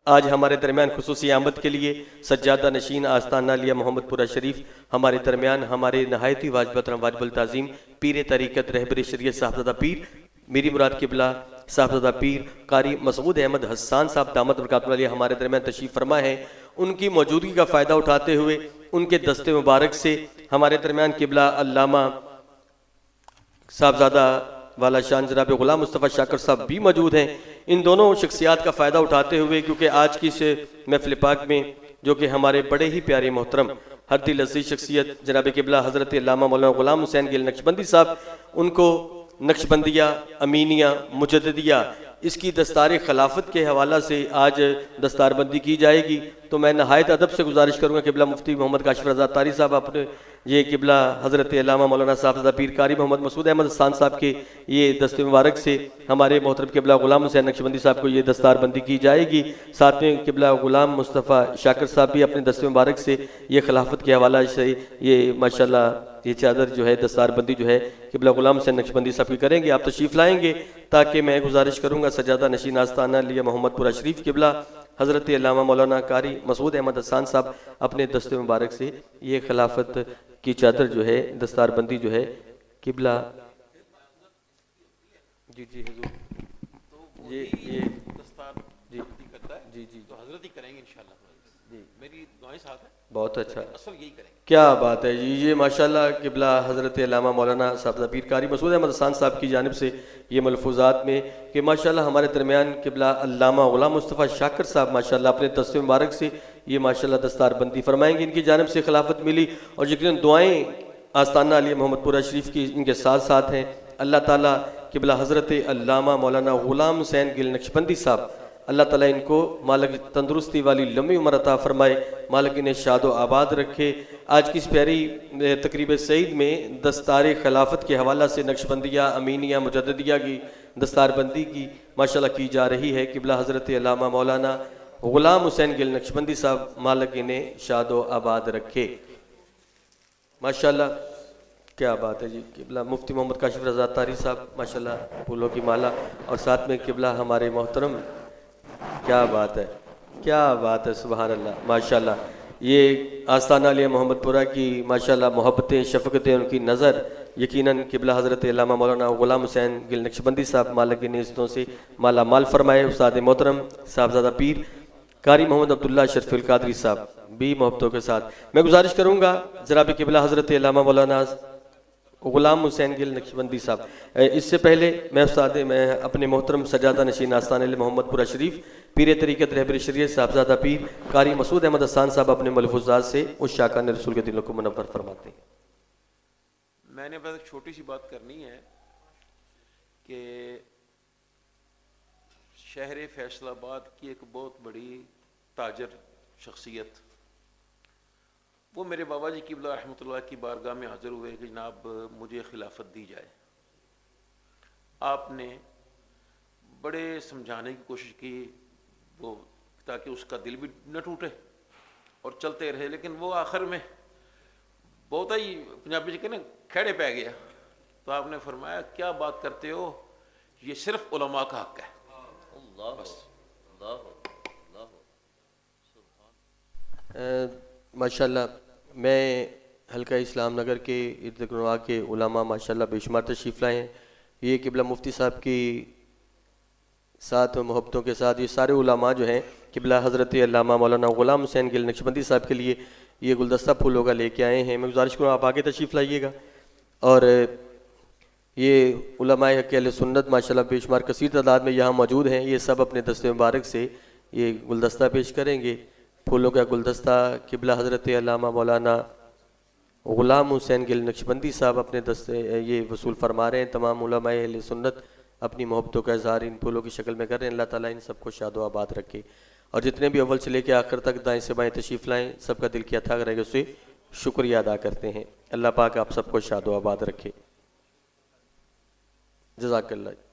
आज हमारे दरमियान खुसूसी आमद के लिए सज्जादा नशीन आस्ताना लिया मोहम्मदपुरा शरीफ हमारे दरमियान हमारे नहायती वाजिबुल ताज़ीम पीर तरीक़त रहबर शरीयत साहबज़ादा पीर मेरी मुराद किबला साहबज़ादा पीर कारी मसूद अहमद हसन साहब दामत बरकातुहू अलैह हमारे दरमियान तशरीफ़ फरमा है। उनकी मौजूदगी का फ़ायदा उठाते हुए उनके दस्ते मुबारक से हमारे दरमियान किबला अल्लामा साहबज़ादा वाला शान जनाब गुलाम मुस्तफ़ा शाकर साहब भी मौजूद हैं। इन दोनों शख्सियात का फ़ायदा उठाते हुए क्योंकि आज की इस महफ़िल पाक में जो कि हमारे बड़े ही प्यारे मोहतरम हर दिल अज़ीज़ शख्सियत जनाब किबला हज़रत अल्लामा मौलाना गुलाम हुसैन गिल नक्शबंदी साहब, उनको नक्शबंदिया अमीनिया मुजद्दिदिया इसकी दस्तार खिलाफत के हवाला से आज दस्तारबंदी की जाएगी। तो मैं नहायत अदब से गुजारिश करूँगा किबला मुफ्ती मोहम्मद काशिफ रज़ा तारी साहब अपने ये किबला हज़रत अल्लामा मौलाना साहब पीर कारी मोहम्मद मसूद अहमद हसन साहब के ये दस्ते मुबारक से हमारे मोहतरम किबला गुलाम हुसैन नक्शबंदी साहब को ये दस्तारबंदी की जाएगी। साथ में किबला गुलाम मुस्तफ़ा शाकर साहब भी अपने दस्ते मुबारक से ये खिलाफत के हवाला से ये माशाल्लाह ये चादर जो है दस्तारबंदी जो है किबला गुलाम हुसैन नक्शबंदी साहब की करेंगे। आप तशरीफ़ लाएंगे ताकि मैं गुजारिश करूँगा सजादा नशीन आस्ताना लिया मोहम्मदपुरा शरीफ किबला हज़रत अल्लामा मौलाना कारी मसूद अहमद हसन साहब अपने दस्ते मुबारक से ये खिलाफत की चादर जो है दस्तारबंदी जो है किबला जी जी हुजूर ये दस्तार जी करता है जी जी तो हजरत ही करेंगे इंशाल्लाह जी मेरी दुआएं साथ है। बहुत अच्छा असल यही करेंगे। क्या बात है जी। ये माशाल्लाह किबला हज़रत अल्लामा मौलाना साहब पीर कारी मसूद अहमद हसन साहब की जानिब से ये मलफूजात में कि माशाल्लाह हमारे दरमियान किबला अल्लामा गुलाम मुस्तफ़ा शाकर साहब माशाल्लाह अपने दस्ते मुबारक से ये माशाल्लाह दस्तारबंदी फरमाएंगे। इनकी जानिब से खिलाफत मिली और यकीनन दुआएं आस्ताना अली मोहम्मदपुरा शरीफ की इनके साथ साथ हैं। अल्लाह ताला किबला हज़रत अल्लामा मौलाना गुलाम हुसैन गिल नक्शबंदी साहब अल्लाह ताला इनको मालिक तंदुरुस्ती वाली लंबी उम्र अता फरमाए, मालिक इन्हें शादो आबाद रखे। आज की इस प्यारी तकरीब सईद में दस्तार खिलाफत के हवाला से नक्शबंदिया अमीनिया मुजद्दिदिया की दस्तारबंदी की माशाल्लाह की जा रही है। किबला हज़रत अल्लामा मौलाना गुलाम हुसैन गिल नक्शबंदी साहब मालिक इन्हें शादो आबाद रखे। माशाल्लाह क्या बात है जी। किबला मुफ्ती मोहम्मद काशिफ रज़ा तारी साहब माशाल्लाह फूलों की माला और साथ में किबला हमारे मोहतरम क्या बात है क्या बात है सुबहान अल्लाह माशाल्लाह। ये आस्ताना लिया मोहम्मदपुरा की माशाल्लाह मोहब्बतें शफ़क़तें उनकी नज़र यकीनन किबला हज़रत अल्लामा मौलाना गुलाम हुसैन गिल नक्शबंदी साहब मालिक की नेस्तों से माला माल फरमाए। उस्ताद मोहतरम साहबज़ादा पीर कारी मोहम्मद अब्दुल्ला शरफ़ुल कादरी साहब भी मोहब्बतों के साथ मैं गुजारिश करूँगा जनाब किबला हज़रत अल्लामा मौलाना गुलाम हुसैन गिल नक्शबंदी साहब, इससे पहले मैं अपने मोहतरम सजादा नशीन आस्ताना मोहम्मदपुरा शरीफ पीर तरीक़त रहबर शरीयत साहबज़ादा पीर कारी मसूद अहमद हसन साहब अपने मलफूज़ात से उस शाकान रसूल के दिलों को मुनव्वर फरमाते हैं। मैंने बस एक छोटी सी बात करनी है कि शहर फैसलाबाद की एक बहुत बड़ी ताजर शख्सियत वो मेरे बाबा जी किबला रहमतुल्लाह की बारगाह में हाजिर हुए कि जनाब मुझे खिलाफत दी जाए। आपने बड़े समझाने की कोशिश की वो ताकि उसका दिल भी न टूटे और चलते रहे, लेकिन वो आखिर में बहुत ही पंजाबी जी के ना खेड़े पै गया। तो आपने फरमाया क्या बात करते हो, ये सिर्फ उलमा का हक है। माशाल्लाह मैं हल्का इस्लाम नगर के इर्द गिर्द के उलमा माशाल्लाह बेशुमार तशरीफ़ लाए हैं। ये किबला मुफ्ती साहब की साथ मोहब्बतों के साथ ये सारे उलमा जो हैं किबला हज़रत अल्लामा मौलाना गुलाम हुसैन गिल नक्शबंदी साहब के लिए ये गुलदस्ता फूलों का लेके आए हैं। मैं गुजारिश करूँ आप आगे तशरीफ़ लाइएगा। और ये उलमाए अहले सुन्नत माशाल्लाह बेशुमार कसीर तादाद में यहाँ मौजूद हैं। ये सब अपने दस्ते मुबारक से ये गुलदस्ता पेश करेंगे। फूलों का गुलदस्ता किबला हज़रत अल्लामा मौलाना गुलाम हुसैन गिल नक्शबंदी साहब अपने दस्ते ये वसूल फरमा रहे हैं। तमाम उलमाए अहले सुन्नत अपनी मोहब्बतों का इज़हार इन फूलों की शक्ल में कर रहे हैं। अल्लाह ताला इन सबको शादो आबाद रखे और जितने भी अव्वल से लेकर आखिर तक दाएं से बाएं तशरीफ़ लाएँ, सबका दिल किया था रहेगा उससे शुक्रिया अदा करते हैं। अल्लाह पाक आप सबको शादो आबाद रखे। जज़ाकल्लाह।